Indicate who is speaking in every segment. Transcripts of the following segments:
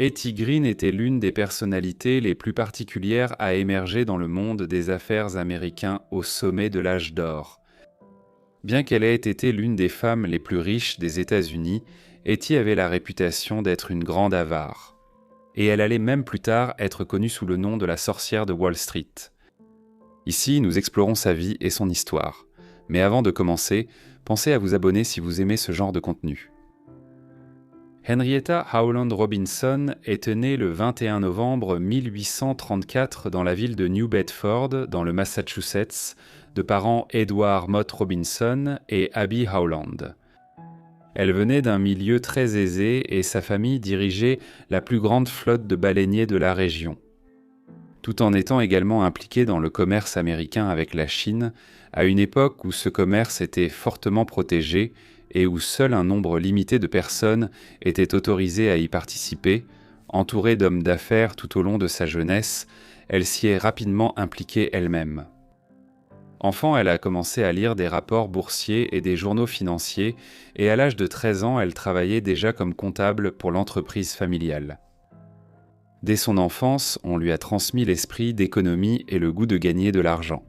Speaker 1: Hetty Green était l'une des personnalités les plus particulières à émerger dans le monde des affaires américains au sommet de l'âge d'or. Bien qu'elle ait été l'une des femmes les plus riches des États-Unis, Hetty avait la réputation d'être une grande avare. Et elle allait même plus tard être connue sous le nom de la sorcière de Wall Street. Ici, nous explorons sa vie et son histoire. Mais avant de commencer, pensez à vous abonner si vous aimez ce genre de contenu. Henrietta Howland Robinson est née le 21 novembre 1834 dans la ville de New Bedford, dans le Massachusetts, de parents Edward Mott Robinson et Abby Howland. Elle venait d'un milieu très aisé et sa famille dirigeait la plus grande flotte de baleiniers de la région. Tout en étant également impliquée dans le commerce américain avec la Chine, à une époque où ce commerce était fortement protégé et où seul un nombre limité de personnes étaient autorisées à y participer, entourée d'hommes d'affaires tout au long de sa jeunesse, elle s'y est rapidement impliquée elle-même. Enfant, elle a commencé à lire des rapports boursiers et des journaux financiers, et à l'âge de 13 ans, elle travaillait déjà comme comptable pour l'entreprise familiale. Dès son enfance, on lui a transmis l'esprit d'économie et le goût de gagner de l'argent.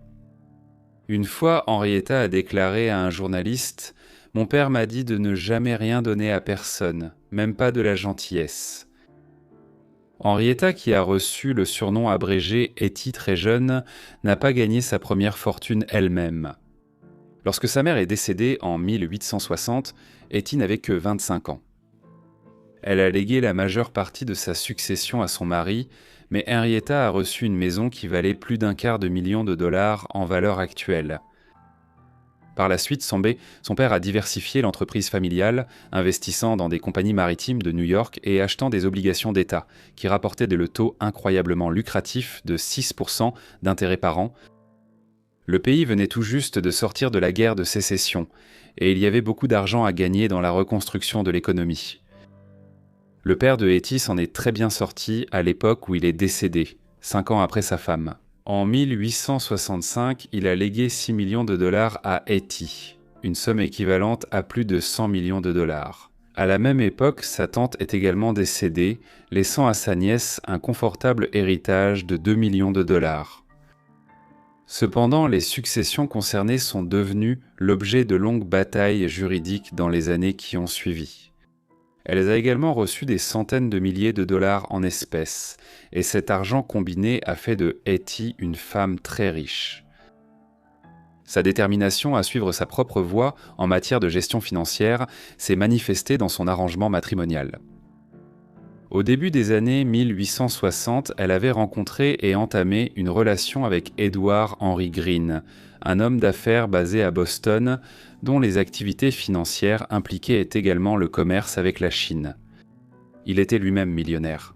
Speaker 1: Une fois, Henrietta a déclaré à un journaliste « Mon père m'a dit de ne jamais rien donner à personne, même pas de la gentillesse. » Henrietta, qui a reçu le surnom abrégé Hetty très jeune, n'a pas gagné sa première fortune elle-même. Lorsque sa mère est décédée en 1860, Hetty n'avait que 25 ans. Elle a légué la majeure partie de sa succession à son mari, mais Henrietta a reçu une maison qui valait plus d'1/4 million de dollars en valeur actuelle. Par la suite, son père a diversifié l'entreprise familiale, investissant dans des compagnies maritimes de New York et achetant des obligations d'État, qui rapportaient le taux incroyablement lucratif de 6% d'intérêt par an. Le pays venait tout juste de sortir de la guerre de sécession, et il y avait beaucoup d'argent à gagner dans la reconstruction de l'économie. Le père de Hetty s'en est très bien sorti à l'époque où il est décédé, 5 ans après sa femme. En 1865, il a légué 6 millions de dollars à Hetty, une somme équivalente à plus de 100 millions de dollars. À la même époque, sa tante est également décédée, laissant à sa nièce un confortable héritage de 2 millions de dollars. Cependant, les successions concernées sont devenues l'objet de longues batailles juridiques dans les années qui ont suivi. Elle a également reçu des centaines de milliers de dollars en espèces, et cet argent combiné a fait de Hetty une femme très riche. Sa détermination à suivre sa propre voie en matière de gestion financière s'est manifestée dans son arrangement matrimonial. Au début des années 1860, elle avait rencontré et entamé une relation avec Edward Henry Green, un homme d'affaires basé à Boston, dont les activités financières impliquaient également le commerce avec la Chine. Il était lui-même millionnaire.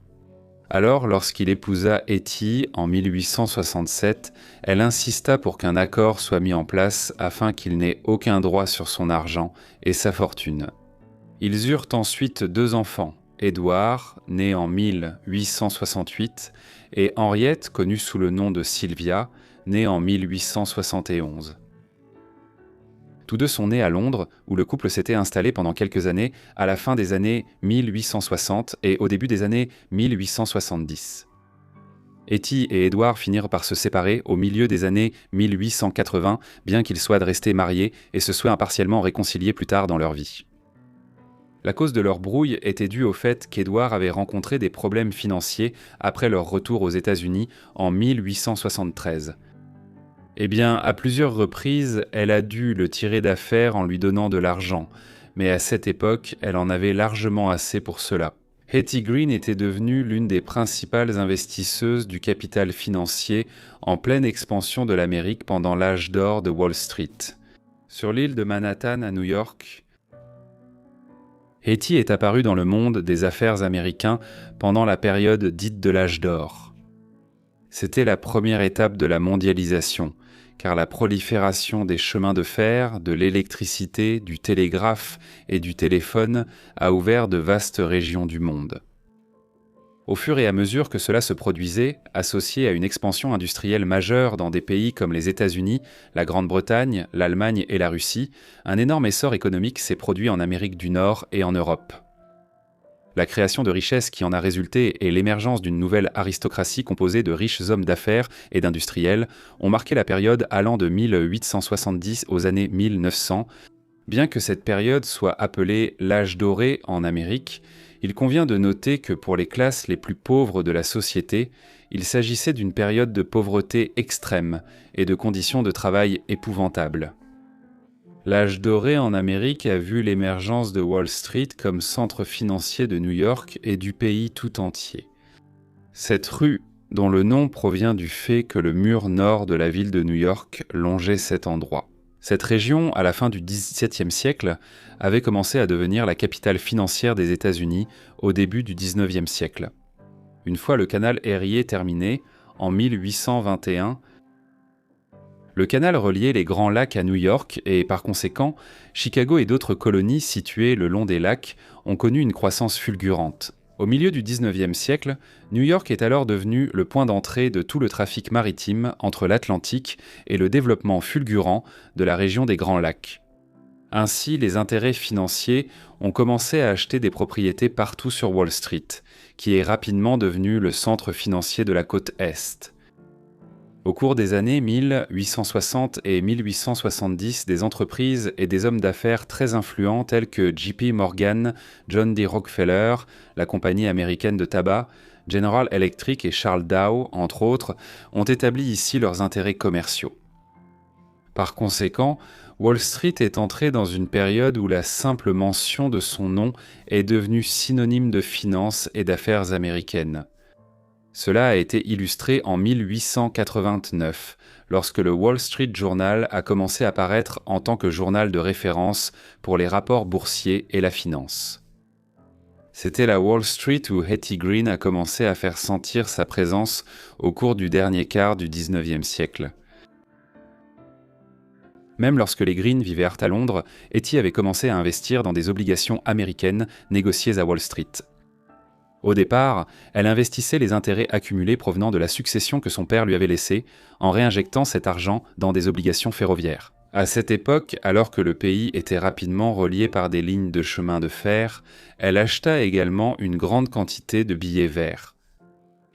Speaker 1: Alors, lorsqu'il épousa Hetty en 1867, elle insista pour qu'un accord soit mis en place afin qu'il n'ait aucun droit sur son argent et sa fortune. Ils eurent ensuite 2 enfants, Edward, né en 1868, et Henriette, connue sous le nom de Sylvia, née en 1871. Tous deux sont nés à Londres, où le couple s'était installé pendant quelques années, à la fin des années 1860 et au début des années 1870. Hetty et Edward finirent par se séparer au milieu des années 1880, bien qu'ils soient restés mariés et se soient partiellement réconciliés plus tard dans leur vie. La cause de leur brouille était due au fait qu'Edward avait rencontré des problèmes financiers après leur retour aux États-Unis en 1873. Eh bien, à plusieurs reprises, elle a dû le tirer d'affaire en lui donnant de l'argent, mais à cette époque, elle en avait largement assez pour cela. Hetty Green était devenue l'une des principales investisseuses du capital financier en pleine expansion de l'Amérique pendant l'âge d'or de Wall Street. Sur l'île de Manhattan à New York, Hetty est apparue dans le monde des affaires américains pendant la période dite de l'âge d'or. C'était la première étape de la mondialisation, car la prolifération des chemins de fer, de l'électricité, du télégraphe et du téléphone a ouvert de vastes régions du monde. Au fur et à mesure que cela se produisait, associé à une expansion industrielle majeure dans des pays comme les États-Unis, la Grande-Bretagne, l'Allemagne et la Russie, un énorme essor économique s'est produit en Amérique du Nord et en Europe. La création de richesses qui en a résulté et l'émergence d'une nouvelle aristocratie composée de riches hommes d'affaires et d'industriels ont marqué la période allant de 1870 aux années 1900. Bien que cette période soit appelée l'âge doré en Amérique, il convient de noter que pour les classes les plus pauvres de la société, il s'agissait d'une période de pauvreté extrême et de conditions de travail épouvantables. L'âge doré en Amérique a vu l'émergence de Wall Street comme centre financier de New York et du pays tout entier. Cette rue, dont le nom provient du fait que le mur nord de la ville de New York longeait cet endroit. Cette région, à la fin du XVIIe siècle, avait commencé à devenir la capitale financière des États-Unis au début du XIXe siècle. Une fois le canal Erie terminé, en 1821, le canal reliait les Grands Lacs à New York et, par conséquent, Chicago et d'autres colonies situées le long des lacs ont connu une croissance fulgurante. Au milieu du XIXe siècle, New York est alors devenu le point d'entrée de tout le trafic maritime entre l'Atlantique et le développement fulgurant de la région des Grands Lacs. Ainsi, les intérêts financiers ont commencé à acheter des propriétés partout sur Wall Street, qui est rapidement devenu le centre financier de la côte Est. Au cours des années 1860 et 1870, des entreprises et des hommes d'affaires très influents tels que J.P. Morgan, John D. Rockefeller, la compagnie américaine de tabac, General Electric et Charles Dow, entre autres, ont établi ici leurs intérêts commerciaux. Par conséquent, Wall Street est entrée dans une période où la simple mention de son nom est devenue synonyme de finance et d'affaires américaines. Cela a été illustré en 1889, lorsque le Wall Street Journal a commencé à paraître en tant que journal de référence pour les rapports boursiers et la finance. C'était la Wall Street où Hetty Green a commencé à faire sentir sa présence au cours du dernier quart du XIXe siècle. Même lorsque les Green vivèrent à Londres, Hetty avait commencé à investir dans des obligations américaines négociées à Wall Street. Au départ, elle investissait les intérêts accumulés provenant de la succession que son père lui avait laissée, en réinjectant cet argent dans des obligations ferroviaires. À cette époque, alors que le pays était rapidement relié par des lignes de chemin de fer, elle acheta également une grande quantité de billets verts.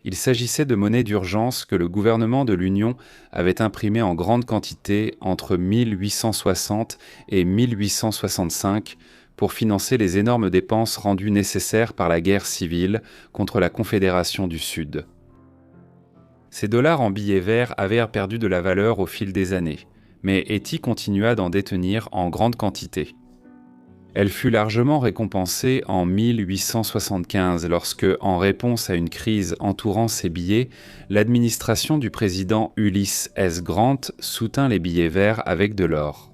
Speaker 1: Il s'agissait de monnaie d'urgence que le gouvernement de l'Union avait imprimée en grande quantité entre 1860 et 1865 pour financer les énormes dépenses rendues nécessaires par la guerre civile contre la Confédération du Sud. Ces dollars en billets verts avaient perdu de la valeur au fil des années, mais Hetty continua d'en détenir en grande quantité. Elle fut largement récompensée en 1875 lorsque, en réponse à une crise entourant ces billets, l'administration du président Ulysses S. Grant soutint les billets verts avec de l'or.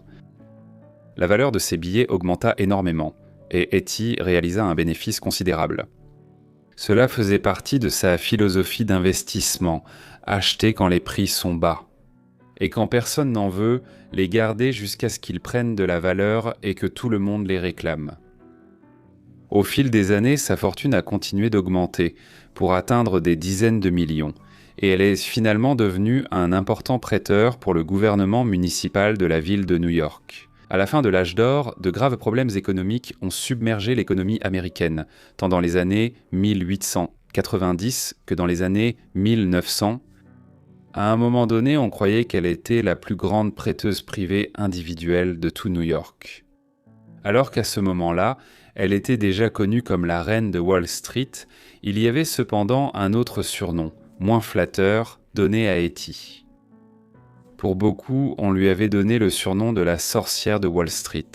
Speaker 1: La valeur de ces billets augmenta énormément, et Hetty réalisa un bénéfice considérable. Cela faisait partie de sa philosophie d'investissement, acheter quand les prix sont bas. Et quand personne n'en veut, les garder jusqu'à ce qu'ils prennent de la valeur et que tout le monde les réclame. Au fil des années, sa fortune a continué d'augmenter, pour atteindre des dizaines de millions, et elle est finalement devenue un important prêteur pour le gouvernement municipal de la ville de New York. À la fin de l'âge d'or, de graves problèmes économiques ont submergé l'économie américaine, tant dans les années 1890 que dans les années 1900. À un moment donné, on croyait qu'elle était la plus grande prêteuse privée individuelle de tout New York. Alors qu'à ce moment-là, elle était déjà connue comme la reine de Wall Street, il y avait cependant un autre surnom, moins flatteur, donné à Hetty. Pour beaucoup, on lui avait donné le surnom de la sorcière de Wall Street.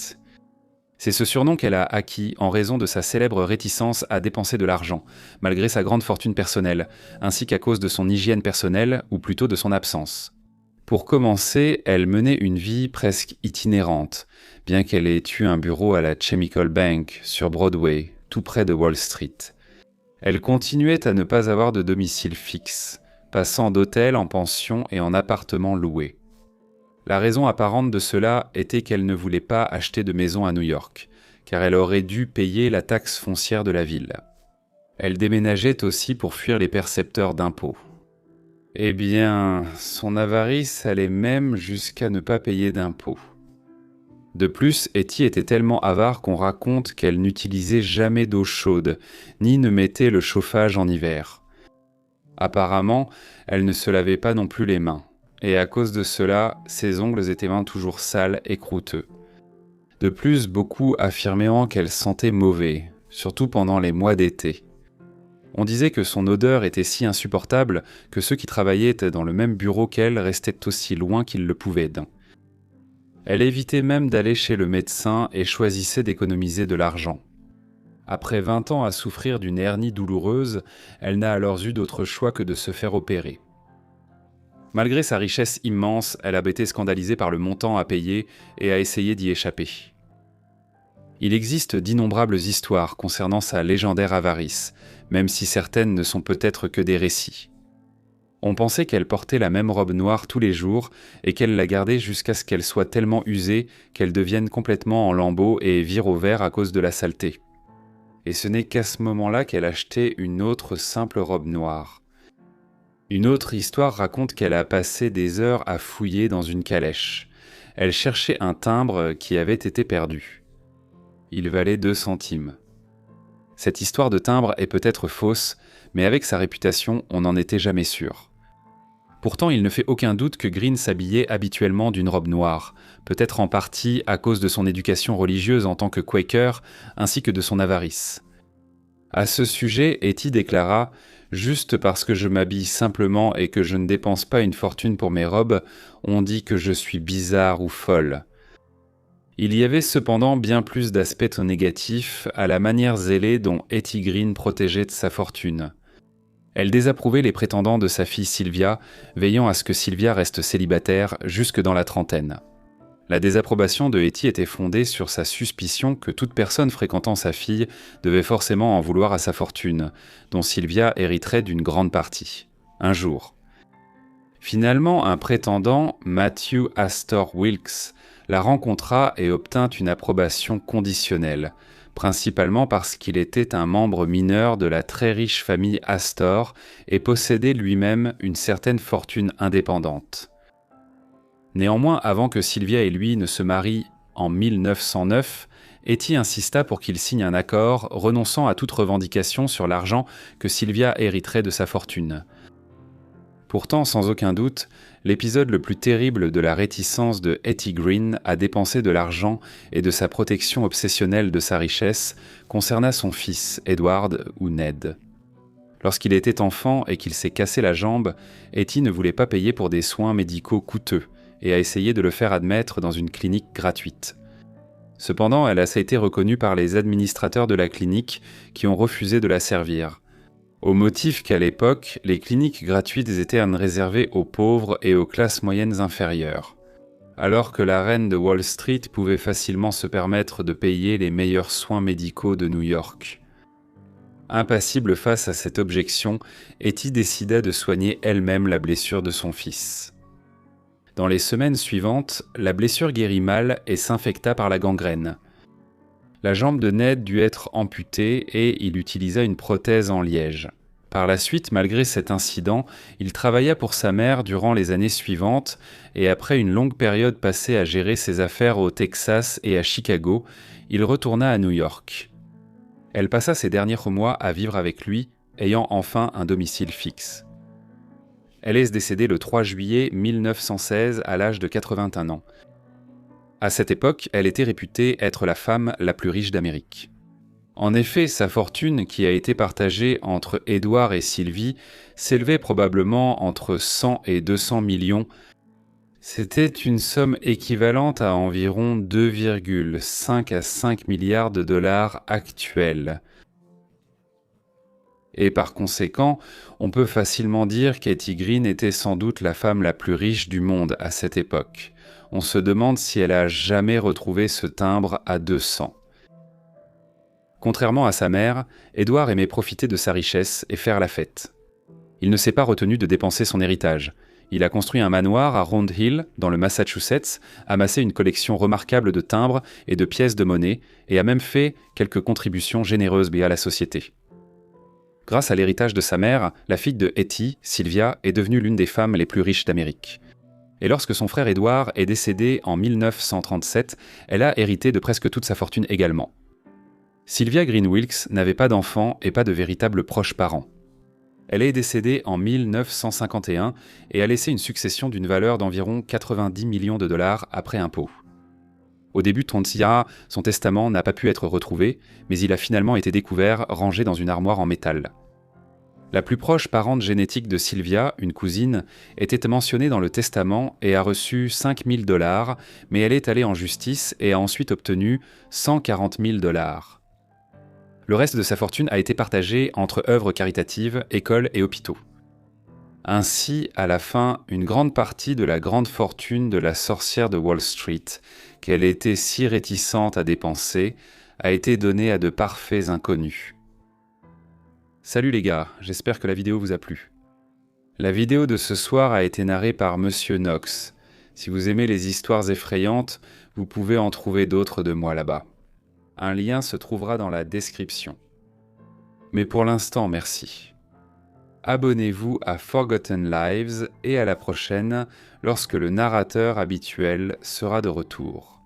Speaker 1: C'est ce surnom qu'elle a acquis en raison de sa célèbre réticence à dépenser de l'argent, malgré sa grande fortune personnelle, ainsi qu'à cause de son hygiène personnelle, ou plutôt de son absence. Pour commencer, elle menait une vie presque itinérante, bien qu'elle ait eu un bureau à la Chemical Bank, sur Broadway, tout près de Wall Street. Elle continuait à ne pas avoir de domicile fixe, passant d'hôtel en pension et en appartement loué. La raison apparente de cela était qu'elle ne voulait pas acheter de maison à New York, car elle aurait dû payer la taxe foncière de la ville. Elle déménageait aussi pour fuir les percepteurs d'impôts. Eh bien, son avarice allait même jusqu'à ne pas payer d'impôts. De plus, Hetty était tellement avare qu'on raconte qu'elle n'utilisait jamais d'eau chaude, ni ne mettait le chauffage en hiver. Apparemment, elle ne se lavait pas non plus les mains, et à cause de cela, ses ongles étaient toujours sales et croûteux. De plus, beaucoup affirmaient qu'elle sentait mauvais, surtout pendant les mois d'été. On disait que son odeur était si insupportable que ceux qui travaillaient dans le même bureau qu'elle restaient aussi loin qu'ils le pouvaient d'elle. Elle évitait même d'aller chez le médecin et choisissait d'économiser de l'argent. Après 20 ans à souffrir d'une hernie douloureuse, elle n'a alors eu d'autre choix que de se faire opérer. Malgré sa richesse immense, elle a été scandalisée par le montant à payer et a essayé d'y échapper. Il existe d'innombrables histoires concernant sa légendaire avarice, même si certaines ne sont peut-être que des récits. On pensait qu'elle portait la même robe noire tous les jours et qu'elle la gardait jusqu'à ce qu'elle soit tellement usée qu'elle devienne complètement en lambeaux et vire au vert à cause de la saleté. Et ce n'est qu'à ce moment-là qu'elle achetait une autre simple robe noire. Une autre histoire raconte qu'elle a passé des heures à fouiller dans une calèche. Elle cherchait un timbre qui avait été perdu. Il valait 2 centimes. Cette histoire de timbre est peut-être fausse, mais avec sa réputation, on n'en était jamais sûr. Pourtant, il ne fait aucun doute que Green s'habillait habituellement d'une robe noire, peut-être en partie à cause de son éducation religieuse en tant que Quaker, ainsi que de son avarice. À ce sujet, Hetty déclara « Juste parce que je m'habille simplement et que je ne dépense pas une fortune pour mes robes, on dit que je suis bizarre ou folle. » Il y avait cependant bien plus d'aspects négatifs à la manière zélée dont Hetty Green protégeait de sa fortune. Elle désapprouvait les prétendants de sa fille Sylvia, veillant à ce que Sylvia reste célibataire jusque dans la trentaine. La désapprobation de Hetty était fondée sur sa suspicion que toute personne fréquentant sa fille devait forcément en vouloir à sa fortune, dont Sylvia hériterait d'une grande partie, un jour. Finalement, un prétendant, Matthew Astor Wilkes, la rencontra et obtint une approbation conditionnelle, principalement parce qu'il était un membre mineur de la très riche famille Astor et possédait lui-même une certaine fortune indépendante. Néanmoins, avant que Sylvia et lui ne se marient en 1909, Hetty insista pour qu'il signe un accord renonçant à toute revendication sur l'argent que Sylvia hériterait de sa fortune. Pourtant, sans aucun doute, l'épisode le plus terrible de la réticence de Hetty Green à dépenser de l'argent et de sa protection obsessionnelle de sa richesse concerna son fils, Edward ou Ned. Lorsqu'il était enfant et qu'il s'est cassé la jambe, Hetty ne voulait pas payer pour des soins médicaux coûteux et a essayé de le faire admettre dans une clinique gratuite. Cependant, elle a été reconnue par les administrateurs de la clinique qui ont refusé de la servir. Au motif qu'à l'époque, les cliniques gratuites étaient réservées aux pauvres et aux classes moyennes inférieures, alors que la reine de Wall Street pouvait facilement se permettre de payer les meilleurs soins médicaux de New York. Impassible face à cette objection, Hetty décida de soigner elle-même la blessure de son fils. Dans les semaines suivantes, la blessure guérit mal et s'infecta par la gangrène. La jambe de Ned dut être amputée et il utilisa une prothèse en liège. Par la suite, malgré cet incident, il travailla pour sa mère durant les années suivantes et après une longue période passée à gérer ses affaires au Texas et à Chicago, il retourna à New York. Elle passa ses derniers mois à vivre avec lui, ayant enfin un domicile fixe. Elle est décédée le 3 juillet 1916 à l'âge de 81 ans. À cette époque, elle était réputée être la femme la plus riche d'Amérique. En effet, sa fortune, qui a été partagée entre Edward et Sylvie, s'élevait probablement entre 100 et 200 millions. C'était une somme équivalente à environ 2,5 à 5 milliards de dollars actuels. Et par conséquent, on peut facilement dire qu'Hetty Green était sans doute la femme la plus riche du monde à cette époque. On se demande si elle a jamais retrouvé ce timbre à 200. Contrairement à sa mère, Edward aimait profiter de sa richesse et faire la fête. Il ne s'est pas retenu de dépenser son héritage. Il a construit un manoir à Round Hill, dans le Massachusetts, amassé une collection remarquable de timbres et de pièces de monnaie, et a même fait quelques contributions généreuses à la société. Grâce à l'héritage de sa mère, la fille de Hetty, Sylvia, est devenue l'une des femmes les plus riches d'Amérique. Et lorsque son frère Edward est décédé en 1937, elle a hérité de presque toute sa fortune également. Sylvia Green Wilkes n'avait pas d'enfants et pas de véritables proches parents. Elle est décédée en 1951 et a laissé une succession d'une valeur d'environ 90 millions de dollars après impôts. Au début de Tontilla, son testament n'a pas pu être retrouvé, mais il a finalement été découvert rangé dans une armoire en métal. La plus proche parente génétique de Sylvia, une cousine, était mentionnée dans le testament et a reçu 5 000 $, mais elle est allée en justice et a ensuite obtenu 140 000 $. Le reste de sa fortune a été partagé entre œuvres caritatives, écoles et hôpitaux. Ainsi, à la fin, une grande partie de la grande fortune de la sorcière de Wall Street, qu'elle était si réticente à dépenser, a été donnée à de parfaits inconnus. Salut les gars, j'espère que la vidéo vous a plu. La vidéo de ce soir a été narrée par Monsieur Knox. Si vous aimez les histoires effrayantes, vous pouvez en trouver d'autres de moi là-bas. Un lien se trouvera dans la description. Mais pour l'instant, merci. Abonnez-vous à Forgotten Lives et à la prochaine lorsque le narrateur habituel sera de retour.